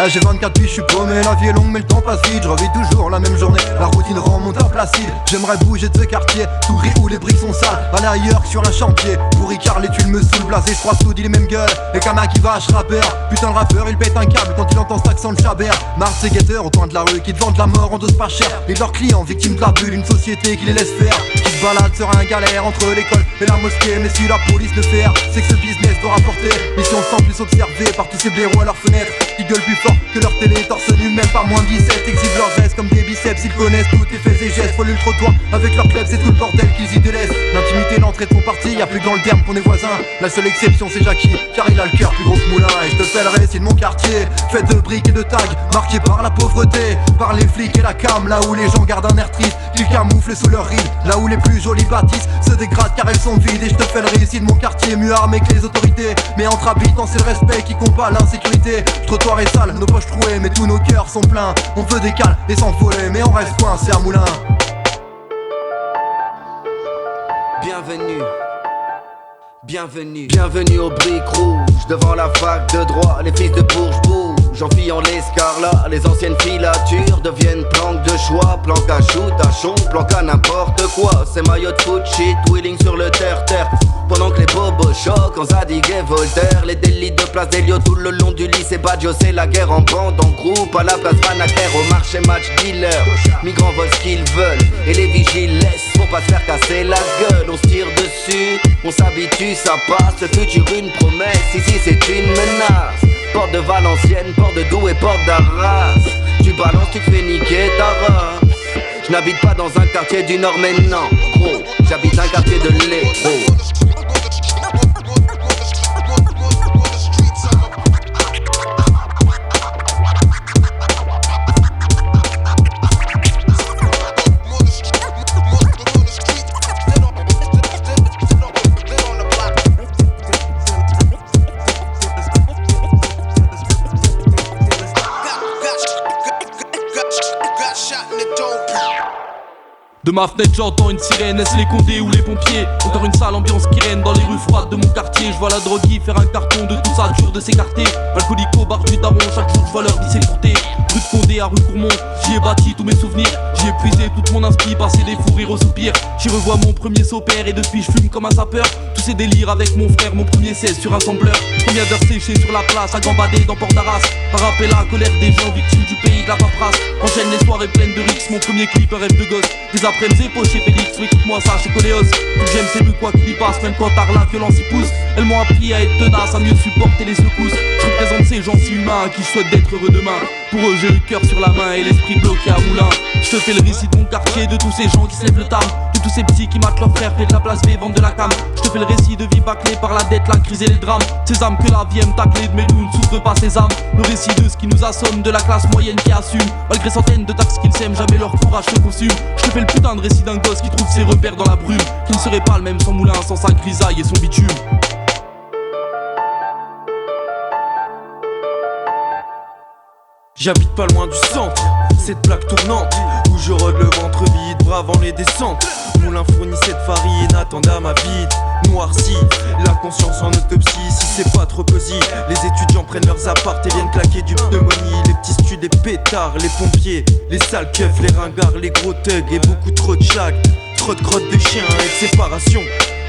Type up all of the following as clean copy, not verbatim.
J'ai 24 piges, je suis paumé, la vie est longue mais le temps passe vite. Je revis toujours la même journée, la routine rend mon teint placide. J'aimerais bouger de ce quartier, tout gris où les briques sont sales. Aller ailleurs que sur un chantier, pour Ricard les tuiles me saoulent. Blasé, je crois sous dit les mêmes gueules, et qu'un mec qui vache rappeur. Putain le rappeur il pète un câble quand il entend cet accent de chabert. Marre ces guetteurs au coin de la rue qui te vendent la mort en dose pas cher. Et leurs clients victimes de la bulle, une société qui les laisse faire. Qui se balade sur un galère entre l'école et la mosquée. Mais si la police le fait, c'est que ce business doit rapporter. Mission sans plus observée par tous ces blaireaux à leurs fenêtres. Qui gueulent plus fort que leur télé, torse nu même par moins de 17. Exhibent leurs gestes comme des biceps, ils connaissent tous tes faits et gestes. Polluent le trottoir avec leurs clubs, c'est tout le bordel qu'ils y délaissent. L'intimité, l'entrée de ton parti, y'a plus que dans le terme qu'on est voisins. La seule exception c'est Jackie, car il a le cœur plus gros que moulin. Et je te fais le récit de mon quartier, fait de briques et de tags, marqué par la pauvreté, par les flics et la cam. Là où les gens gardent un air triste, qu'ils camouflent sous leur rides. Là où les plus jolies bâtisses se dégradent car elles sont vides. Et je te fais le récit de mon quartier, mieux armé que les autorités. Mais entre habitants c'est le respect qui combat l'insécurité. Le trottoir est sale, nos poches trouées, mais tous nos cœurs sont pleins. On veut des cales et s'envoler, mais on reste coincé à Moulin. Bienvenue, bienvenue, bienvenue aux briques rouges. Devant la fac de droit, les fils de Bourges bougent. Enfillant l'escarlat, les anciennes filatures deviennent planques de choix. Planques à shoot, à chon, planques à n'importe quoi. C'est maillot de foot, shit, wheeling sur le terre-terre. Pendant que les bobos choquent en Zadig et Voltaire. Les délits de place d'Elio tout le long du lycée Baggio. C'est la guerre en bande, en groupe, à la place Vanaker. Au marché match dealer, migrants volent ce qu'ils veulent. Et les vigiles laissent pour pas se faire casser la gueule. On se tire dessus, on s'habitue, ça passe. Le futur une promesse, ici c'est une menace. Porte de Valenciennes, porte de Douai, porte d'Arras. Tu balances, tu te fais niquer ta race. Je n'habite pas dans un quartier du Nord mais non, gros, j'habite un quartier de l'Hérault. De ma fenêtre j'entends une sirène, est-ce les condés ou les pompiers? Encore une sale ambiance qui règne dans les rues froides de mon quartier. Je vois la droguie faire un carton, de tout ça dur de s'écarter. Alcoolique au bar du daron, chaque jour je vois leur vie s'écourter. Rue de Condé à rue Courmont, j'y ai bâti tous mes souvenirs. J'y ai puisé toute mon inspi, passé des fous rires au soupir. J'y revois mon premier saupère et depuis je fume comme un sapeur. Tous ces délires avec mon frère, mon premier 16 sur un sampleur. Combien d'heures séchées sur la place, à gambader dans Port d'Arras. À rappeler la colère des gens victimes du pays de la paperasse. Enchaîne les soirées pleines de rix, mon premier clip, un rêve de gosse. Des après-midi épauche chez Félix, oui écoute-moi ça chez Coléos. Tout j'aime c'est vu quoi qu'il y passe, même quand tard la violence y pousse. Elles m'ont appris à être tenace, à mieux supporter les secousses. Je représente ces gens si humains qui souhaitent d'être heureux demain. Pour eux j'ai le cœur sur la main et l'esprit bloqué à Moulin. Je te fais le récit de mon quartier, de tous ces gens qui se lèvent le tam. De tous ces petits qui matent leurs frères, fait de la place V, vendent de la cam. Je te fais le récit de vie bâclée par la dette, la crise et les drames. Ces âmes que la vie aime tacler, de mes loups ne souffrent pas ces âmes. Le récit de ce qui nous assomme, de la classe moyenne qui assume. Malgré centaines de taxes qu'ils sèment, jamais leur courage se consume. Je te fais le putain de récit d'un gosse qui trouve ses repères dans la brume. Qui ne serait pas le même sans Moulin, sans sa grisaille et son bitume. J'habite pas loin du centre, cette plaque tournante où je rôde le ventre vide, bravant les descentes. Moulin fournit cette farine, attendait à ma vide. Noirci, la conscience en autopsie, si c'est pas trop cosy. Les étudiants prennent leurs apparts et viennent claquer du pneumonie. Les petits studs, les pétards, les pompiers, les sales keufs, les ringards, les gros thugs et beaucoup trop de chags. Trop de crottes de chiens et de séparation.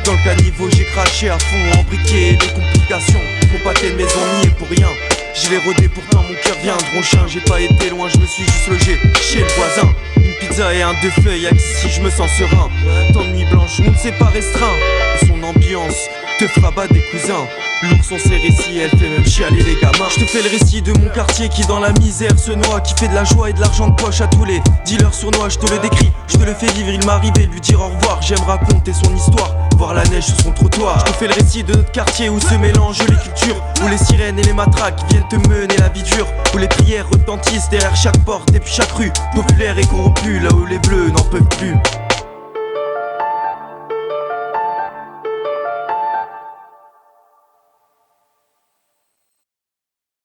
Dans le caniveau j'ai craché à fond, embriqué les complications. Mon pâté de maison n'y est pour rien. Je l'ai rodé pourtant mon cœur vient de Ronchin. J'ai pas été loin, je me suis juste logé chez le voisin. Une pizza et un deux feuilles, ici je me sens serein. Tant de nuit blanche, monde s'est pas restreint. Et son ambiance te fera battre des cousins. L'ourson ses récits, elle fait même chialer les gamins. Je te fais le récit de mon quartier qui dans la misère se noie, qui fait de la joie et de l'argent de poche à tous les dealers sournois. Je te le décris, je te le fais vivre, il m'arrive de lui dire au revoir. J'aime raconter son histoire, voir la neige sur son trottoir. Je te fais le récit de notre quartier où se mélangent les cultures, où les sirènes et les matraques viennent te mener la vie dure, où les prières retentissent derrière chaque porte et puis chaque rue, populaire et corrompue, là où les bleus n'en peuvent plus.